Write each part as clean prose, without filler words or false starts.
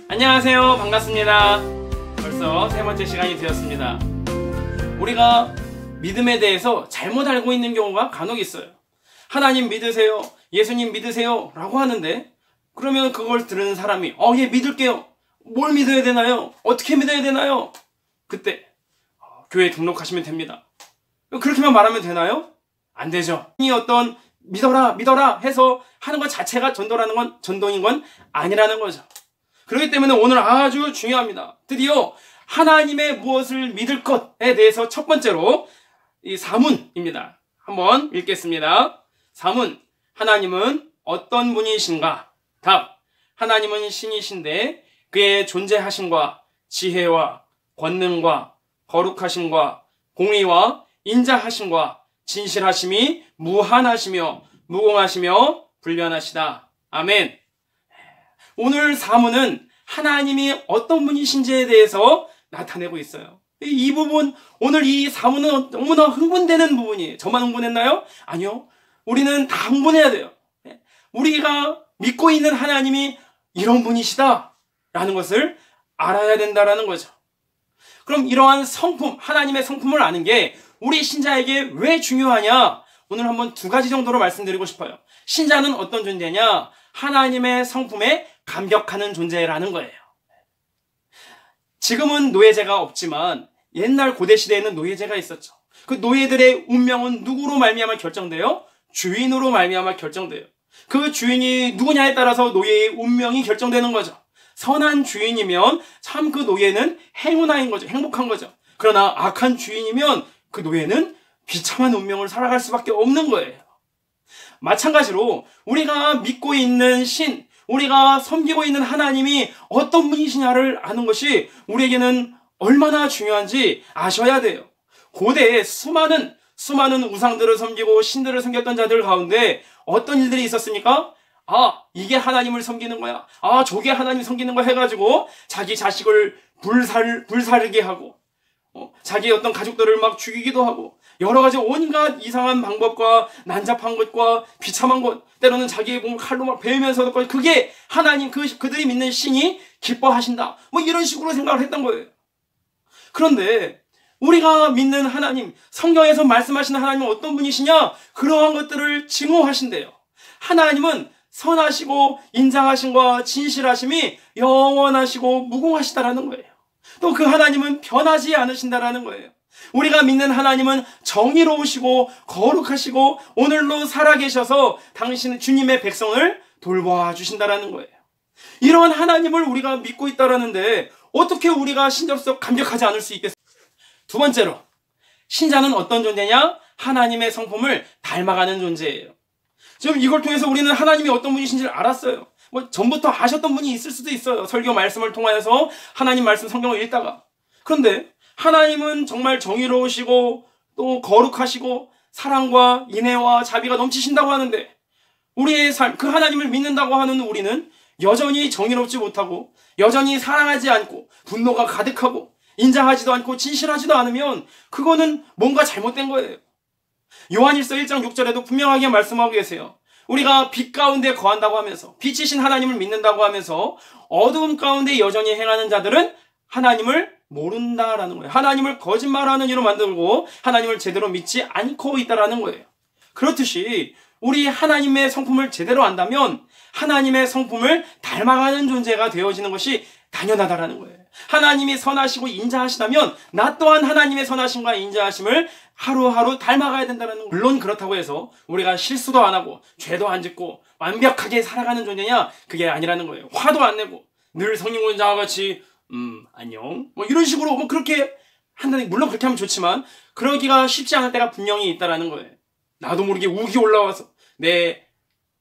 안녕하세요. 반갑습니다. 벌써 세 번째 시간이 되었습니다. 우리가 믿음에 대해서 잘못 알고 있는 경우가 간혹 있어요. 하나님 믿으세요, 예수님 믿으세요 라고 하는데, 그러면 그걸 들은 사람이 예, 믿을게요. 뭘 믿어야 되나요? 어떻게 믿어야 되나요? 그때 교회에 등록하시면 됩니다. 그렇게만 말하면 되나요? 안 되죠. 이 어떤 믿어라 해서 하는 것 자체가 전도인 건 아니라는 거죠. 그렇기 때문에 오늘 아주 중요합니다. 드디어 하나님의 무엇을 믿을 것에 대해서 첫 번째로 이 사문입니다. 한번 읽겠습니다. 사문. 하나님은 어떤 분이신가? 답. 하나님은 신이신데 그의 존재하심과 지혜와 권능과 거룩하심과 공의와 인자하심과 진실하심이 무한하시며 무궁하시며 불변하시다. 아멘. 오늘 사문은 하나님이 어떤 분이신지에 대해서 나타내고 있어요. 이 부분, 오늘 이 사문은 너무나 흥분되는 부분이에요. 저만 흥분했나요? 아니요. 우리는 다 흥분해야 돼요. 우리가 믿고 있는 하나님이 이런 분이시다 라는 것을 알아야 된다라는 거죠. 그럼 이러한 성품, 하나님의 성품을 아는 게 우리 신자에게 왜 중요하냐? 오늘 한번 두 가지 정도로 말씀드리고 싶어요. 신자는 어떤 존재냐? 하나님의 성품에 감격하는 존재라는 거예요. 지금은 노예제가 없지만 옛날 고대시대에는 노예제가 있었죠. 그 노예들의 운명은 누구로 말미암아 결정돼요? 주인으로 말미암아 결정돼요. 그 주인이 누구냐에 따라서 노예의 운명이 결정되는 거죠. 선한 주인이면 참 그 노예는 행운아인 거죠. 행복한 거죠. 그러나 악한 주인이면 그 노예는 비참한 운명을 살아갈 수밖에 없는 거예요. 마찬가지로 우리가 믿고 있는 신, 우리가 섬기고 있는 하나님이 어떤 분이시냐를 아는 것이 우리에게는 얼마나 중요한지 아셔야 돼요. 고대에 수많은 우상들을 섬기고 신들을 섬겼던 자들 가운데 어떤 일들이 있었습니까? 이게 하나님을 섬기는 거야. 저게 하나님 섬기는 거야 해가지고 자기 자식을 불사르게 하고 자기 어떤 가족들을 막 죽이기도 하고 여러 가지 온갖 이상한 방법과 난잡한 것과 비참한 것, 때로는 자기의 몸을 칼로 막 베면서도 그게 하나님, 그들이 믿는 신이 기뻐하신다. 이런 식으로 생각을 했던 거예요. 그런데 우리가 믿는 하나님, 성경에서 말씀하시는 하나님은 어떤 분이시냐? 그러한 것들을 증오하신대요. 하나님은 선하시고 인자하심과 진실하심이 영원하시고 무궁하시다라는 거예요. 또 그 하나님은 변하지 않으신다라는 거예요. 우리가 믿는 하나님은 정의로우시고 거룩하시고 오늘도 살아계셔서 당신 주님의 백성을 돌보아 주신다라는 거예요. 이러한 하나님을 우리가 믿고 있다라는데 어떻게 우리가 신자로서 감격하지 않을 수 있겠어요? 두 번째로, 신자는 어떤 존재냐? 하나님의 성품을 닮아가는 존재예요. 지금 이걸 통해서 우리는 하나님이 어떤 분이신지를 알았어요. 전부터 아셨던 분이 있을 수도 있어요. 설교 말씀을 통하여서 하나님 말씀 성경을 읽다가. 그런데 하나님은 정말 정의로우시고 또 거룩하시고 사랑과 인애와 자비가 넘치신다고 하는데 우리의 삶, 그 하나님을 믿는다고 하는 우리는 여전히 정의롭지 못하고 여전히 사랑하지 않고 분노가 가득하고 인자하지도 않고 진실하지도 않으면 그거는 뭔가 잘못된 거예요. 요한일서 1장 6절에도 분명하게 말씀하고 계세요. 우리가 빛 가운데 거한다고 하면서 빛이신 하나님을 믿는다고 하면서 어두움 가운데 여전히 행하는 자들은 하나님을 모른다라는 거예요. 하나님을 거짓말하는 이로 만들고 하나님을 제대로 믿지 않고 있다라는 거예요. 그렇듯이 우리 하나님의 성품을 제대로 안다면 하나님의 성품을 닮아가는 존재가 되어지는 것이 당연하다라는 거예요. 하나님이 선하시고 인자하시다면 나 또한 하나님의 선하심과 인자하심을 하루하루 닮아가야 된다는 거예요. 물론 그렇다고 해서 우리가 실수도 안 하고 죄도 안 짓고 완벽하게 살아가는 존재냐? 그게 아니라는 거예요. 화도 안 내고 늘 성령군자와 같이 안녕 이런 식으로 그렇게 한다는, 물론 그렇게 하면 좋지만 그러기가 쉽지 않을 때가 분명히 있다라는 거예요. 나도 모르게 우기 올라와서 내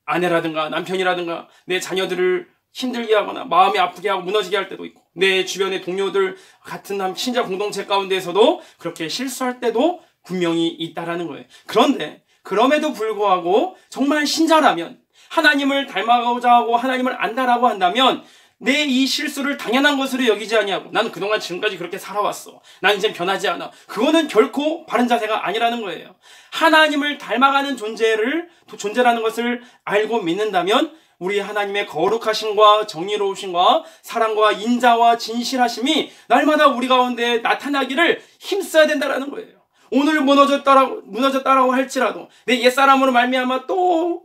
아내라든가 남편이라든가 내 자녀들을 힘들게 하거나 마음이 아프게 하고 무너지게 할 때도 있고 내 주변의 동료들 같은 신자 공동체 가운데에서도 그렇게 실수할 때도 분명히 있다라는 거예요. 그런데 그럼에도 불구하고 정말 신자라면 하나님을 닮아가고자 하고 하나님을 안다라고 한다면 내 이 실수를 당연한 것으로 여기지 아니하고 나는 그동안 지금까지 그렇게 살아왔어. 난 이제 변하지 않아. 그거는 결코 바른 자세가 아니라는 거예요. 하나님을 닮아가는 존재라는 것을 알고 믿는다면 우리 하나님의 거룩하심과 정의로우심과 사랑과 인자와 진실하심이 날마다 우리 가운데 나타나기를 힘써야 된다는 거예요. 오늘 무너졌다라고 할지라도 내 옛사람으로 말미암아 또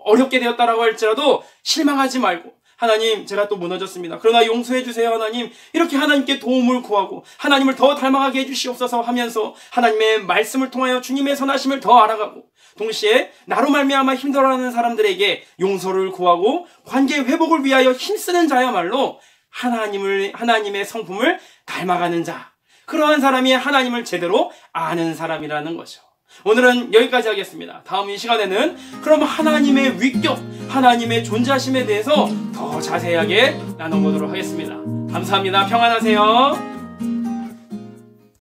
어렵게 되었다라고 할지라도 실망하지 말고 하나님 제가 또 무너졌습니다. 그러나 용서해 주세요 하나님. 이렇게 하나님께 도움을 구하고 하나님을 더 닮아가게 해주시옵소서 하면서 하나님의 말씀을 통하여 주님의 선하심을 더 알아가고 동시에 나로 말미암아 힘들어하는 사람들에게 용서를 구하고 관계 회복을 위하여 힘쓰는 자야말로 하나님의 성품을 닮아가는 자, 그러한 사람이 하나님을 제대로 아는 사람이라는 거죠. 오늘은 여기까지 하겠습니다. 다음 이 시간에는 그럼 하나님의 위격, 하나님의 존재하심에 대해서 더 자세하게 나눠보도록 하겠습니다. 감사합니다. 평안하세요.